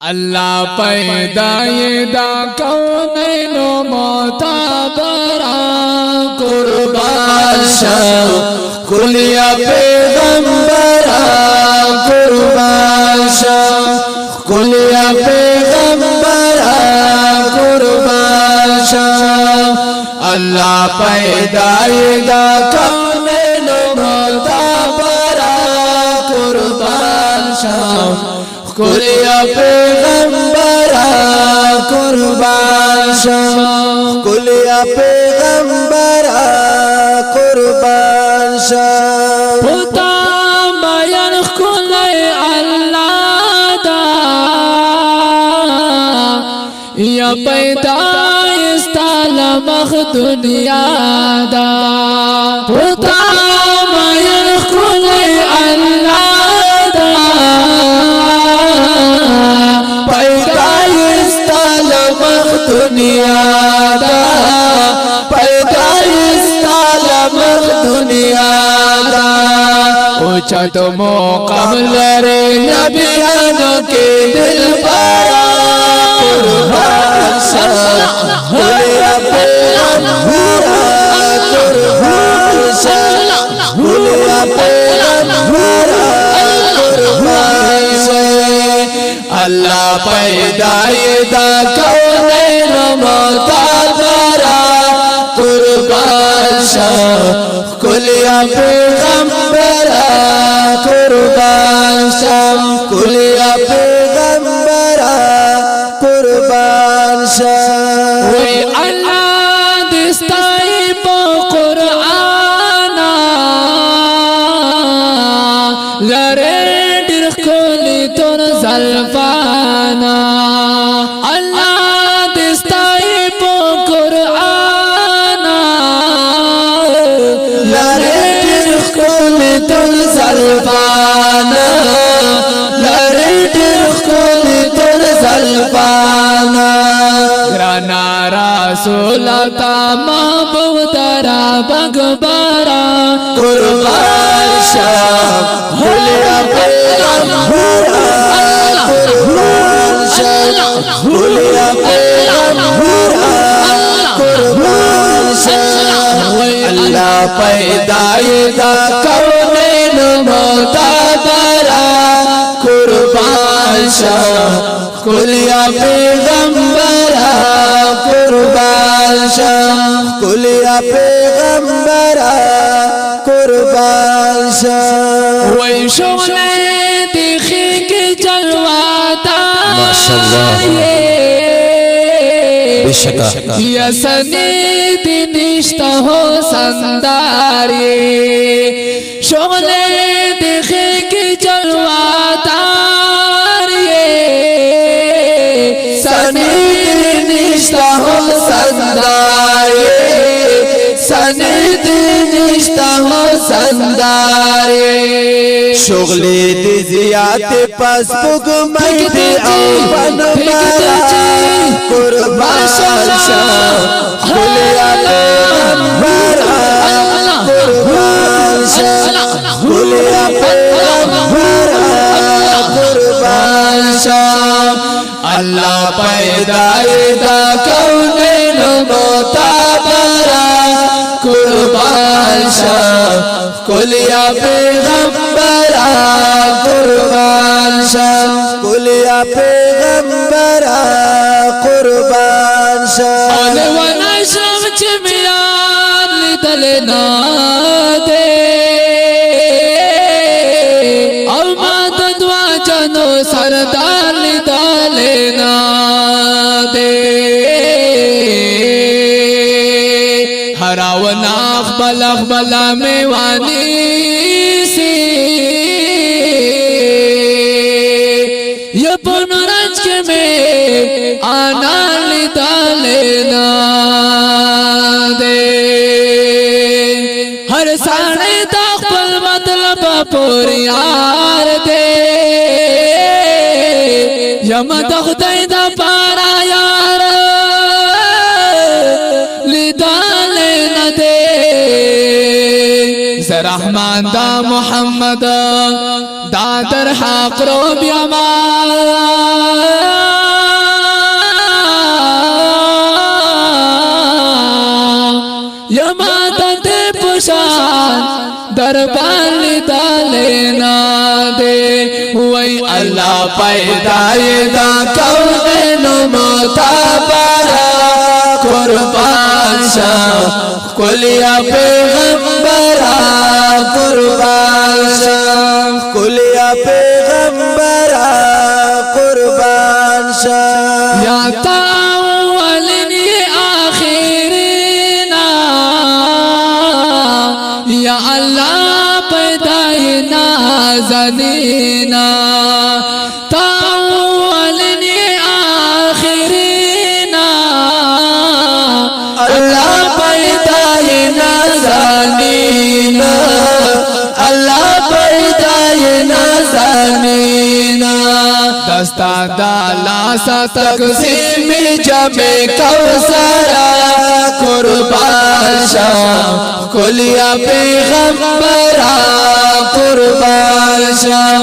अल्लाह पैदा कौनैनो मोताबरा कुर्बान शाह कुलिया पैगंबरा कुर्बान शाह कुलिया पैगंबरा कुर्बान शाह। अल्लाह पैदा कौनैनो मोताबरा कुर्बान शाह कुलिया पैगंबरा कुर्बान शाह कुलिया पैगंबरा कुर्बान शाह। पुता बयान खुले अल्लाह दा या पैदा इस्ताल मख दुनिया दा। पुता बयान खुले अल्लाह दुनिया दा पैदाइश तालम दुनिया दा। ऊंचा तो मुक़ाम रे नबियानों के दिल पर कुर्बान शाह कुलिया पैगंबरा कुर्बान शाह कुलिया पैगंबरा कुर्बान शाह। अल्लाह पैदा कौनैनो मोताबरा कुर्बान शाह कुलिया पैगंबरा कुर्बान शाह कुलिया पैगंबरा कुर्बान शाह। वही अल्लाह दिस्ताई पो कुराना लरे दिल खोली तुर ज़ल्फ़ाना। रसूलता महबूबरा बगबरा कुर्बान शाह कुलिया पैगंबरा कुर्बान शाह कुलिया पैगंबरा कुर्बान शाह। अल्लाह पैदा कौनैनो मोताबरा कुर्बान शाह कुलिया पैगंबरा कुर्बान शाह कुलिया पैगंबरा कुर्बान शाह। वही शोले दिखे के जलवाता या सनीद निश्ता हो संदारी शोले दिखे के जलवाता सनीद निश्ता हो संदारी सनीद निश्ता हो संदारी। शुगले दिजियात पस पुग मईते औपन मरा कुर्बान शाह कुलिया पैगंबरा कुर्बान शाह कुलिया पैगंबरा कुर्बान शाह। अल्लाह पैदा कौनैनो मोताबरा कुर्बान शाह कुलिया पैगंबरा कुर्बान शाह कुलिया पैगंबरा कुर्बान शाह। अने वना शमच मियार लिदले ना दे और मातद्वा जनो सरदार लिदले ना दे हरावनाख बलख बला मेवानी सी ये पुनरज के में आना लिदाले ना दे हर साने तख्पल मतलब पुरियार दे यम तख्तै दा पारा यार رحمان دا محمد دا در حق رو بیاما یما تے پشان دربان لینا دے وی اللہ پیدای دا کونین معتبرا قربان شاہ کلیا پیغمبرا قربان شاہ کلیا پیغمبرا قربان شاہ یا تاولین آخرنا یا اللہ پیدای نازنینا تاولین آخرنا اللہ پیدای نازنینا اللہ پیدای نازنینا دستا دالا سا تقسیم جمع کوثرا قربان شاہ کلیا پیغمبرا قربان شاہ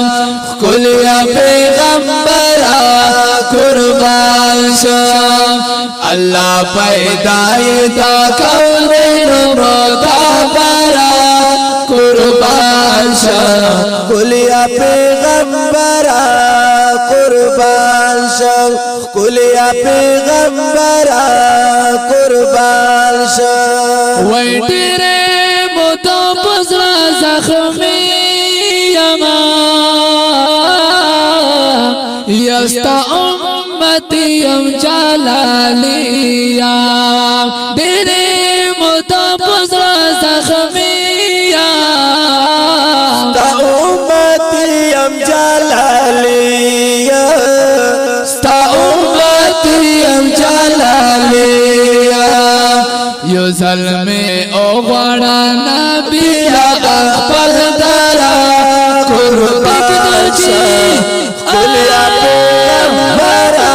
کلیا پیغمبرا قربان شاہ اللہ پیدای دا کونین معتبرا قربان شاہ کلیا پیغمبرا قربان شاہ کلیا پیغمبرا قربان شاہ وی تیرے مدو پزرا زخمی یما یستا امتی ام جلالیا تیرے مدو پزرا زخمی تا امتی ام جلالیا ستا امتی ام جلالیا یو ظلم او غڑا نبی اخبر درا قربان شاہ کلیا پیغمبرا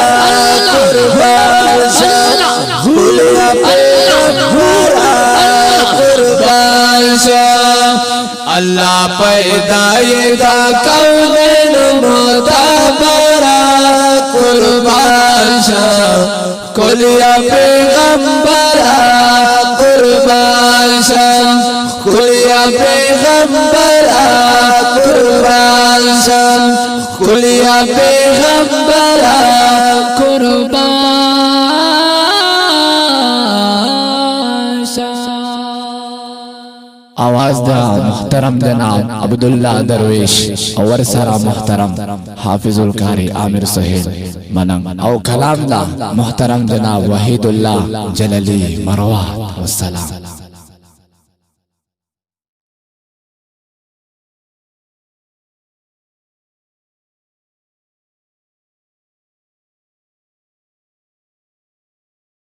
قربان شاہ کلیا پیغمبرا قربان شاہ اللہ پیدای دا کونین معتبرا قربان شاہ کلیا پیغمبرا قربان شاہ کلیا پیغمبرا قربان شاہ کلیا پیغمبرا قربان شاہ آواز دا محترم جناب عبداللہ درویش اور سرا محترم حافظ القاری عامر سہیل منم او کلام دا محترم جناب وحید اللہ جلالی مروہ والسلام